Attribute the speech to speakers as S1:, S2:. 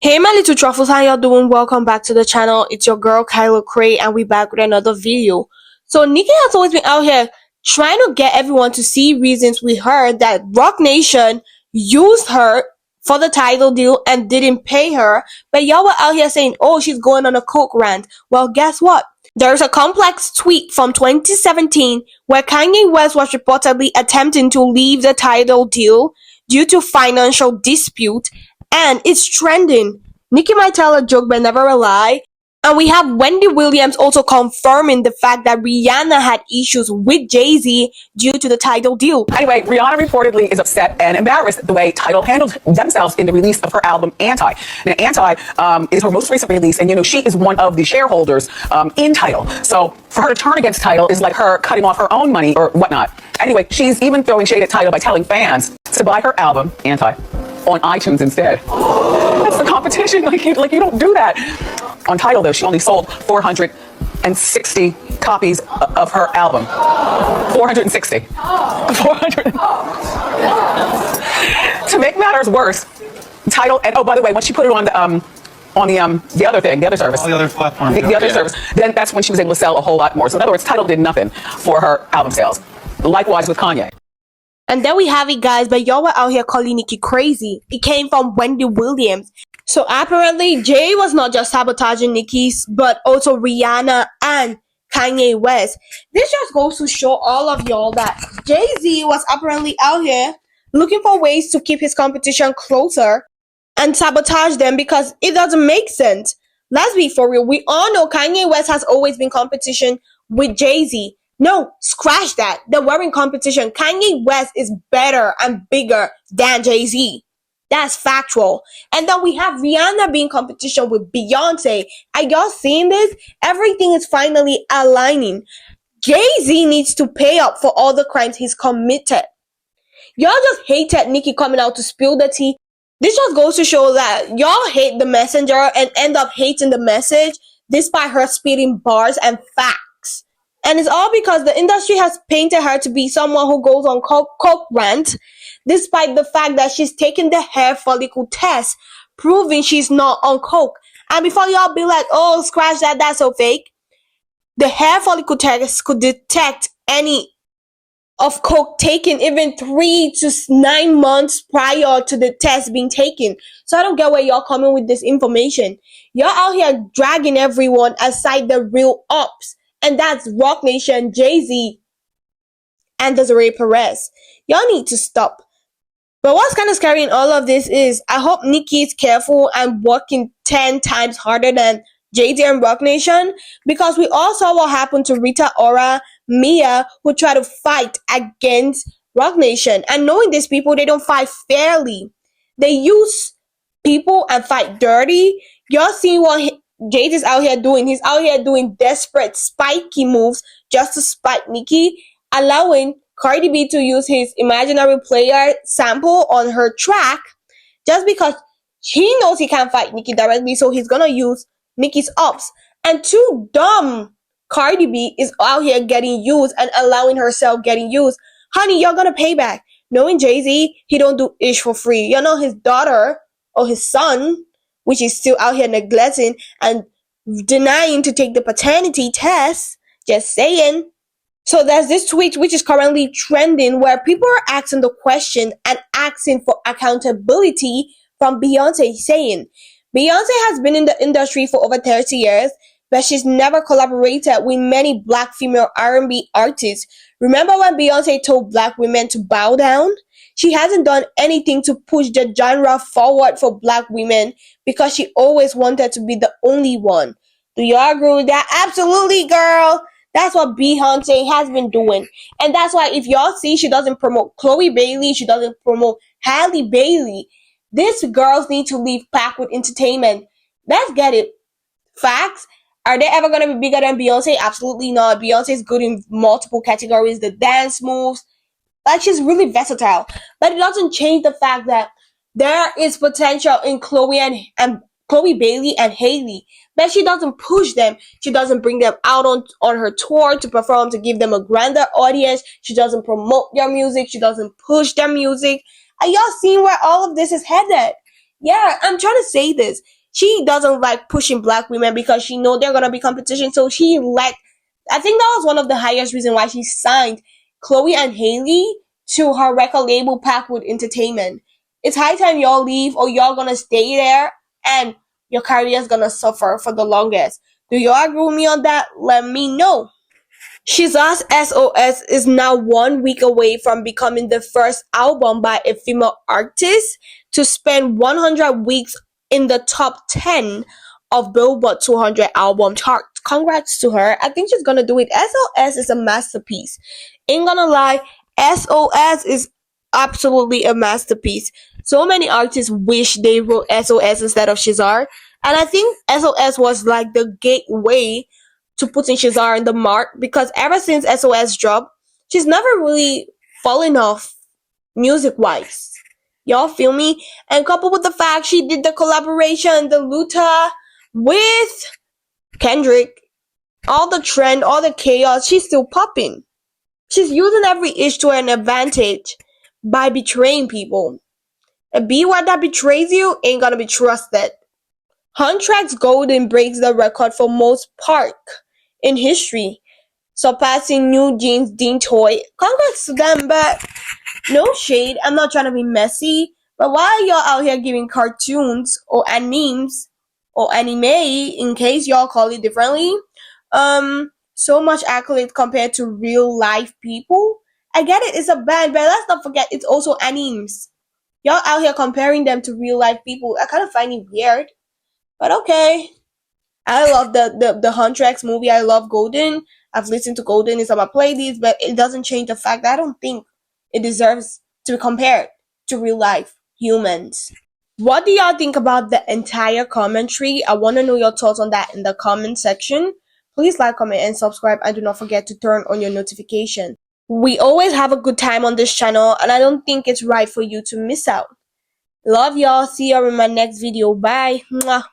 S1: Hey my little truffles, how y'all doing? Welcome back to the channel. It's your girl Kyla Cray and we back with another video. So Nicki has always been out here trying to get everyone to see reasons we heard that Rock Nation used her for the title deal and didn't pay her. But y'all were out here saying, oh, she's going on a coke rant. Well, guess what? There's a complex tweet from 2017 where Kanye West was reportedly attempting to leave the title deal due to financial dispute, and it's trending. Nicki might tell a joke but never a lie. And we have Wendy Williams also confirming the fact that Rihanna had issues with Jay-Z due to the title deal.
S2: Anyway, Rihanna reportedly is upset and embarrassed the way TIDAL handled themselves in the release of her album Anti. Now, Anti is her most recent release, and she is one of the shareholders in TIDAL. So for her to turn against TIDAL is like her cutting off her own money or whatnot. Anyway, she's even throwing shade at TIDAL by telling fans to buy her album Anti on iTunes instead. That's the competition. Like you don't do that. On TIDAL, though, she only sold 460 copies of her album. 460. 400. To make matters worse, TIDAL, and oh, by the way, once she put it on the other thing, the other service,
S3: the other platform,
S2: the other service, then that's when she was able to sell a whole lot more. So in other words, TIDAL did nothing for her album sales. Likewise with Kanye.
S1: And there we have it, guys, but y'all were out here calling Nicki crazy. It came from Wendy Williams. So apparently, Jay was not just sabotaging Nicki's, but also Rihanna and Kanye West. This just goes to show all of y'all that Jay-Z was apparently out here looking for ways to keep his competition closer and sabotage them because it doesn't make sense. Let's be for real. We all know Kanye West has always been competition with Jay-Z. No, scratch that. They were in competition. Kanye West is better and bigger than Jay-Z. That's factual. And then we have Rihanna being competition with Beyonce. Are y'all seeing this? Everything is finally aligning. Jay-Z needs to pay up for all the crimes he's committed. Y'all just hated Nicki coming out to spill the tea. This just goes to show that y'all hate the messenger and end up hating the message despite her spitting bars and facts. And it's all because the industry has painted her to be someone who goes on coke rant, despite the fact that she's taken the hair follicle test, proving she's not on coke. And before y'all be like, oh, scratch that, that's so fake. The hair follicle test could detect any of coke taken even 3 to 9 months prior to the test being taken. So I don't get where y'all coming with this information. Y'all out here dragging everyone aside the real ops. And that's Rock Nation, Jay-Z, and Desiree Perez. Y'all need to stop. But what's kind of scary in all of this is I hope Nicki is careful and working 10 times harder than Jay-Z and Rock Nation, because we all saw what happened to Rita Ora, Mia, who tried to fight against Rock Nation. And knowing these people, they don't fight fairly. They use people and fight dirty. Y'all see what Jade is out here doing. He's out here doing desperate, spiky moves just to spite Nicki, allowing Cardi B to use his imaginary player sample on her track just because he knows he can't fight Nicki directly, so he's gonna use Nicki's ups. And too dumb Cardi B is out here getting used and allowing herself getting used. Honey, you're gonna pay back. Knowing Jay-Z, he don't do ish for free. You know, his daughter or his son, which is still out here neglecting and denying to take the paternity test. Just saying. So there's this tweet which is currently trending where people are asking the question and asking for accountability from Beyonce, saying Beyonce has been in the industry for over 30 years, but she's never collaborated with many black female R&B artists. Remember when Beyonce told black women to bow down? She hasn't done anything to push the genre forward for black women because she always wanted to be the only one. Do y'all agree with that? Absolutely, girl. That's what Beyonce has been doing. And that's why if y'all see she doesn't promote Chloe Bailey, she doesn't promote Halle Bailey, these girls need to leave Packwood Entertainment. Let's get it. Facts. Are they ever going to be bigger than Beyonce? Absolutely not. Beyonce is good in multiple categories. The dance moves. Like, she's really versatile. But it doesn't change the fact that there is potential in Chloe Bailey and Hailey. But she doesn't push them. She doesn't bring them out on her tour to perform, to give them a grander audience. She doesn't promote their music. She doesn't push their music. Are y'all seeing where all of this is headed? Yeah, I'm trying to say this. She doesn't like pushing black women because she know they're gonna be competition. So she like, I think that was one of the highest reason why she signed Chloe and Haley to her record label Packwood Entertainment. It's high time y'all leave or y'all gonna stay there and your career's gonna suffer for the longest. Do y'all agree with me on that? Let me know. Shizah's SOS is now 1 week away from becoming the first album by a female artist to spend 100 weeks in the top 10 of Billboard 200 album chart. Congrats to her. I think she's gonna do it. SOS is a masterpiece. Ain't gonna lie, SOS is absolutely a masterpiece. So many artists wish they wrote SOS instead of Shizar. And I think SOS was like the gateway to putting Shazar in the mark because ever since SOS dropped, she's never really fallen off music wise. Y'all feel me? And coupled with the fact she did the collaboration, the Luta with Kendrick, all the trend, all the chaos, she's still popping. She's using every issue to an advantage by betraying people. A B word that betrays you ain't gonna be trusted. Huntrack's Golden breaks the record for most park in history, surpassing New Jeans Dean Toy. Congrats to them, but no shade. I'm not trying to be messy, but why are y'all out here giving cartoons or animes or anime, in case y'all call it differently, so much accolade compared to real life people? I get it, it's a band, but let's not forget it's also animes. Y'all out here comparing them to real life people. I kind of find it weird, but okay. I love the Huntracks movie. I love Golden. I've listened to Golden. It's on my playlist, but it doesn't change the fact that I don't think it deserves to be compared to real life humans. What do y'all think about the entire commentary? I want to know your thoughts on that in the comment section. Please like, comment, and subscribe, and do not forget to turn on your notification. We always have a good time on this channel, and I don't think it's right for you to miss out. Love y'all. See you in my next video. Bye. Mwah.